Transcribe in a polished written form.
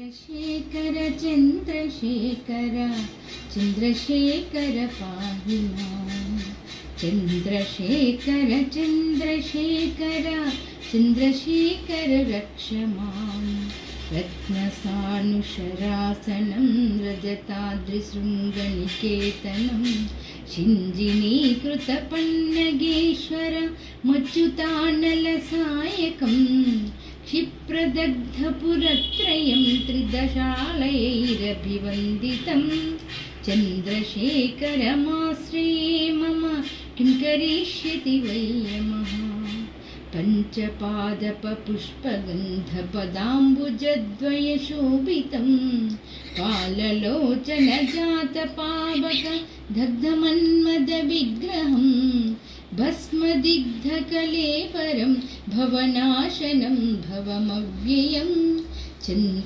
चन्द्रशेखर चन्द्रशेखर चन्द्रशेखर पाहि मां चन्द्रशेखर चन्द्रशेखर चन्द्रशेखर रक्ष मां रत्नसानुशरासनं रजताद्रिशृङ्गनिकेतनं शिञ्जिनीकृतपन्नगेश्वर मच्युतानलसायकम् क्षिप्रदग्धपुरत्रयं त्रिदशालयैरभिवन्दितं चन्द्रशेखरमाश्रये मम किं करिष्यति वै यमः पञ्चपादपपुष्पगन्धपदाम्बुजद्वयशोभितं पाललोचनजातपावक दग्धमन्मदविग्रहं भस्मदिग्धकलेवरं भवनाशनं भवमव्ययं चन्द्र